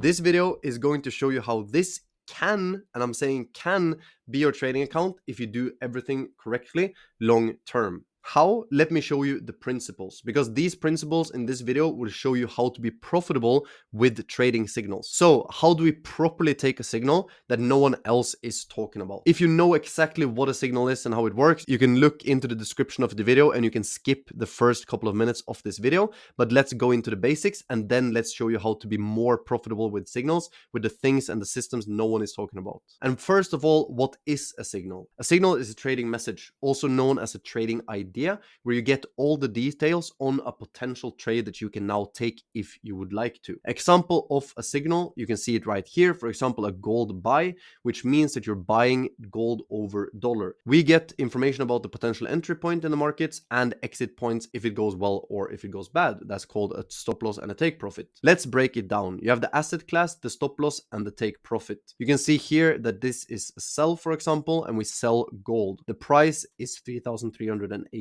This video is going to show you how this can, and I'm saying can, be your trading account if you do everything correctly long term. How? Let me show you the principles, because these principles in this video will show you how to be profitable with trading signals. So how do we properly take a signal that no one else is talking about? If you know exactly what a signal is and how it works, you can look into the description of the video and you can skip the first couple of minutes of this video. But let's go into the basics and then let's show you how to be more profitable with signals, with the things and the systems no one is talking about. And first of all, what is a signal? A signal is a trading message, also known as a trading idea, where you get all the details on a potential trade that you can now take if you would like to. Example of a signal, you can see it right here. For example, a gold buy, which means that you're buying gold over dollar. We get information about the potential entry point in the markets and exit points if it goes well or if it goes bad. That's called a stop loss and a take profit. Let's break it down. You have the asset class, the stop loss, and the take profit. You can see here that this is a sell, for example, and we sell gold. The price is 3,318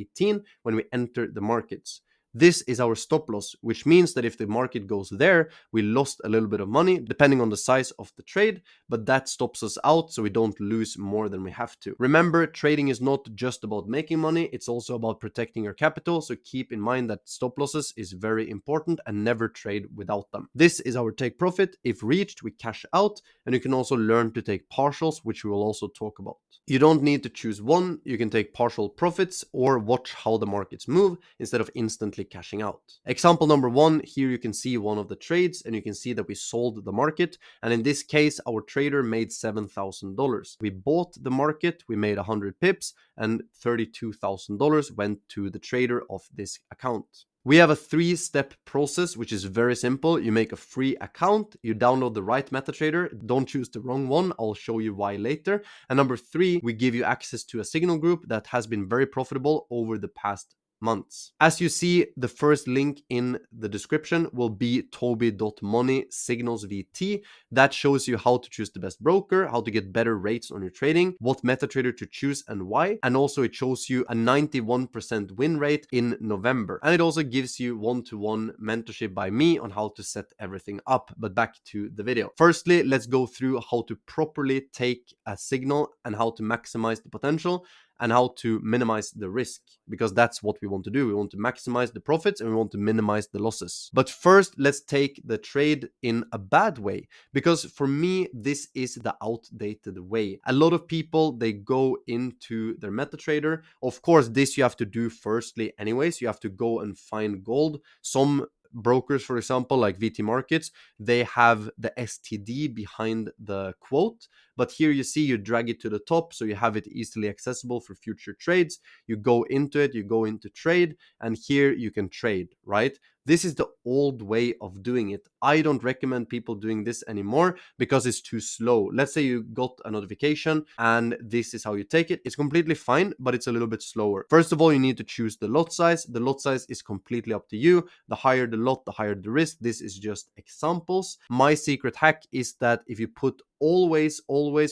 when we enter the markets. This is our stop loss, which means that if the market goes there, we lost a little bit of money depending on the size of the trade, but that stops us out so we don't lose more than we have to. Remember, trading is not just about making money, it's also about protecting your capital, so keep in mind that stop losses is very important and never trade without them. This is our take profit. If reached, we cash out, and you can also learn to take partials, which we will also talk about. You don't need to choose one, you can take partial profits or watch how the markets move instead of instantly cashing out. Example number one, here you can see one of the trades and you can see that we sold the market, and in this case our trader made $7,000. We bought the market, we made 100 pips, and $32,000 went to the trader of this account. We have a 3-step process, which is very simple. You make a free account, you download the right MetaTrader, don't choose the wrong one, I'll show you why later. And number 3, we give you access to a signal group that has been very profitable over the past months. As you see, the first link in the description will be tobi.money signals VT. That shows you how to choose the best broker, how to get better rates on your trading, what MetaTrader to choose and why, and also it shows you a 91% win rate in November. And it also gives you one-to-one mentorship by me on how to set everything up. But back to the video. Firstly, let's go through how to properly take a signal and how to maximize the potential and how to minimize the risk, because that's what we want to do. We want to maximize the profits and we want to minimize the losses. But first, let's take the trade in a bad way, because for me, this is the outdated way. A lot of people, they go into their MetaTrader. Of course, this you have to do firstly anyways. You have to go and find gold. Some brokers, for example, like VT Markets, they have the STD behind the quote, but here you see you drag it to the top so you have it easily accessible for future trades. You go into it, you go into trade, and here you can trade, right? This is the old way of doing it. I don't recommend people doing this anymore because it's too slow. Let's say you got a notification and this is how you take it. It's completely fine, but it's a little bit slower. First of all, you need to choose the lot size. The lot size is completely up to you. The higher the lot, the higher the risk. This is just examples. My secret hack is that if you put always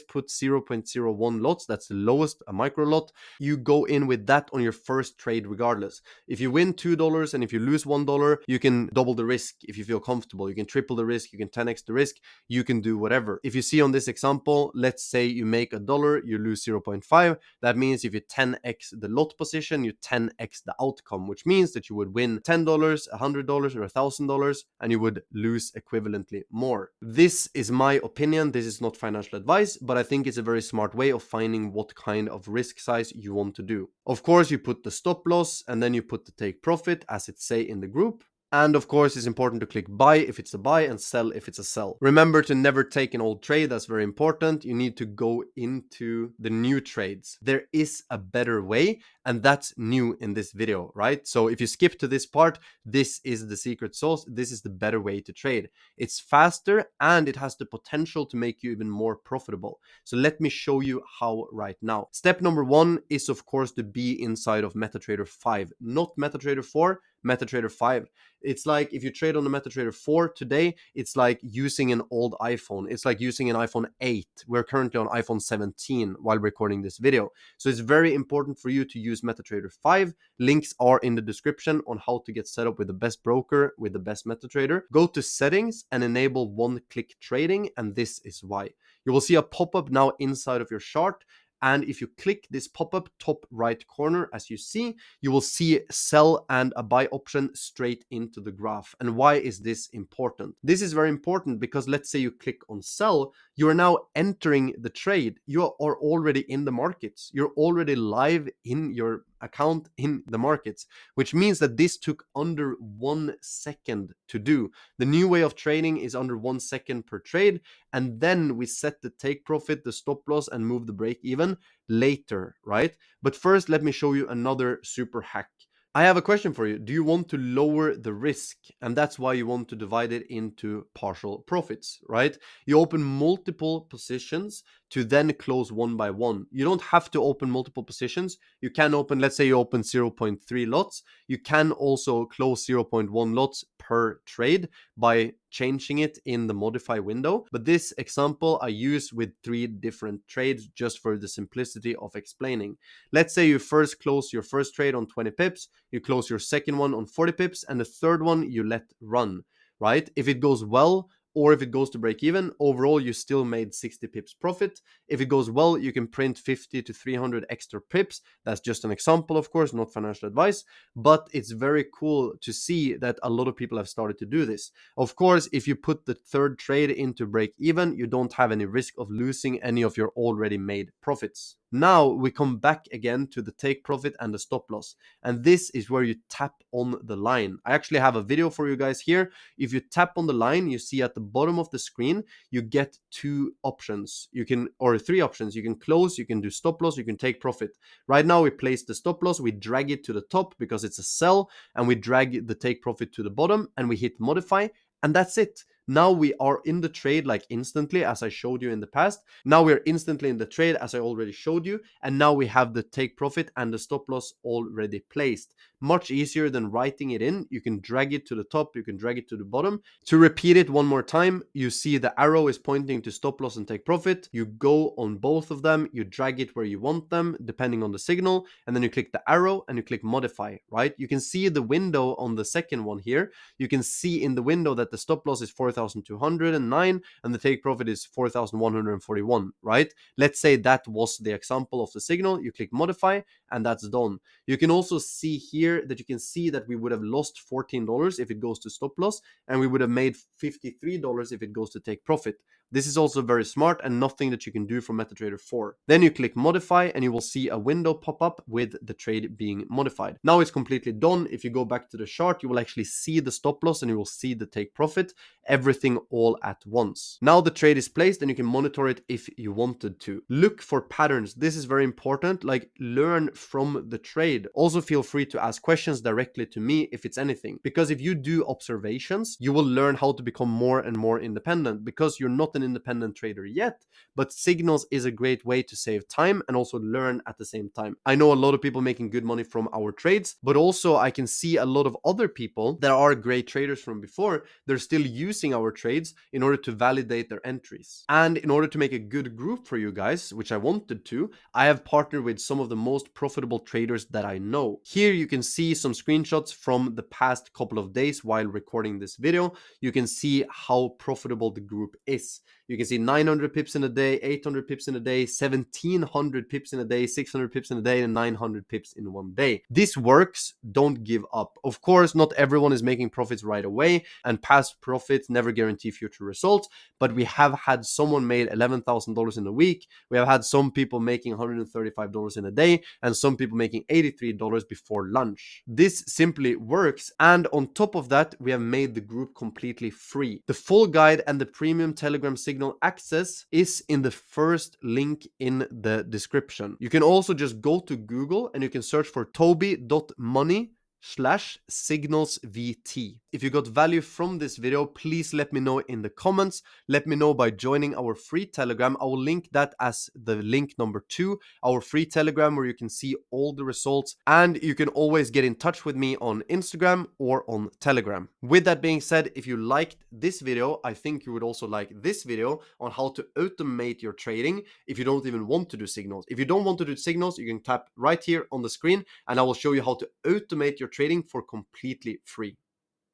put 0.01 lots, that's the lowest, a micro lot, you go in with that on your first trade regardless. If you win $2 and if you lose $1, you can double the risk if you feel comfortable. You can triple the risk, you can 10x the risk, you can do whatever. If you see on this example, let's say you make $1, you lose 0.5. That means if you 10x the lot position, you 10x the outcome, which means that you would win $10, $100, or $1,000, and you would lose equivalently more. This is my opinion. This is not financial advice, but I think it's a very smart way of finding what kind of risk size you want to do. Of course, you put the stop loss and then you put the take profit as it say in the group. And of course, it's important to click buy if it's a buy and sell if it's a sell. Remember to never take an old trade. That's very important. You need to go into the new trades. There is a better way, and that's new in this video, right? So if you skip to this part, this is the secret sauce. This is the better way to trade. It's faster and it has the potential to make you even more profitable. So let me show you how right now. Step number 1 is of course to be inside of MetaTrader 5, not MetaTrader 4. MetaTrader 5. It's like if you trade on the MetaTrader 4 today, it's like using an old iPhone. It's like using an iPhone 8. We're currently on iPhone 17 while recording this video. So it's very important for you to use MetaTrader 5. Links are in the description on how to get set up with the best broker, with the best MetaTrader. Go to settings and enable one-click trading, and this is why. You will see a pop-up now inside of your chart. And if you click this pop-up top right corner, as you see, you will see sell and a buy option straight into the graph. And why is this important? This is very important because let's say you click on sell, you are now entering the trade. You are already in the markets. You're already live in your account in the markets, which means that this took under 1 second to do. The new way of trading is under 1 second per trade, and then we set the take profit, the stop loss, and move the break even later, right? But first, let me show you another super hack. I have a question for you. Do you want to lower the risk? And that's why you want to divide it into partial profits, right? You open multiple positions to then close one by one. You don't have to open multiple positions. You can open, let's say you open 0.3 lots. You can also close 0.1 lots per trade by changing it in the modify window. But this example I use with 3 different trades just for the simplicity of explaining. Let's say you first close your first trade on 20 pips, you close your second one on 40 pips, and the third one you let run, right? If it goes well, or if it goes to break even, overall you still made 60 pips profit. If it goes well, you can print 50 to 300 extra pips. That's just an example, of course, not financial advice, but it's very cool to see that a lot of people have started to do this. Of course, if you put the third trade into break even, you don't have any risk of losing any of your already made profits. Now we come back again to the take profit and the stop loss, and this is where you tap on the line. I actually have a video for you guys here. If you tap on the line, you see at the bottom of the screen you get 2 options. You can, or 3 options. You can close, you can do stop loss, you can take profit. Right now we place the stop loss, we drag it to the top because it's a sell, and we drag the take profit to the bottom, and we hit modify, and that's it. Now we are in the trade like instantly, as I showed you in the past. Now we're instantly in the trade, as I already showed you, and now we have the take profit and the stop loss already placed. Much easier than writing it in. You can drag it to the top, you can drag it to the bottom. To repeat it one more time, you see the arrow is pointing to stop loss and take profit. You go on both of them, you drag it where you want them depending on the signal, and then you click the arrow and you click modify, right? You can see the window on the second one here. You can see in the window that the stop loss is 4,209 and the take profit is 4,141, right? Let's say that was the example of the signal. You click modify and that's done. You can also see here that you can see that we would have lost $14 if it goes to stop loss, and we would have made $53 if it goes to take profit. This is also very smart and nothing that you can do from MetaTrader 4. Then you click modify and you will see a window pop up with the trade being modified. Now it's completely done. If you go back to the chart, you will actually see the stop loss and you will see the take profit, everything all at once. Now the trade is placed and you can monitor it if you wanted to. Look for patterns. This is very important. Like, learn from the trade. Also feel free to ask questions directly to me if it's anything, because if you do observations, you will learn how to become more and more independent, because you're not an independent trader yet, but signals is a great way to save time and also learn at the same time. I know a lot of people making good money from our trades, but also I can see a lot of other people that are great traders from before. They're still using our trades in order to validate their entries. And in order to make a good group for you guys, which I wanted to, I have partnered with some of the most profitable traders that I know. Here you can see some screenshots from the past couple of days while recording this video. You can see how profitable the group is. You can see 900 pips in a day, 800 pips in a day, 1700 pips in a day, 600 pips in a day, and 900 pips in one day. This works. Don't give up. Of course, not everyone is making profits right away, and past profits never guarantee future results, but we have had someone made $11,000 in a week. We have had some people making $135 in a day, and some people making $83 before lunch. This simply works, and on top of that, we have made the group completely free. The full guide and the premium Telegram signal access is in the first link in the description. You can also just go to Google and you can search for toby.money /signalsvt. If you got value from this video, please let me know in the comments. Let me know by joining our free Telegram. I will link that as the link number 2, our free Telegram, where you can see all the results, and you can always get in touch with me on Instagram or on Telegram. With that being said, if you liked this video, I think you would also like this video on how to automate your trading if you don't even want to do signals. If you don't want to do signals, you can tap right here on the screen and I will show you how to automate your trading for completely free.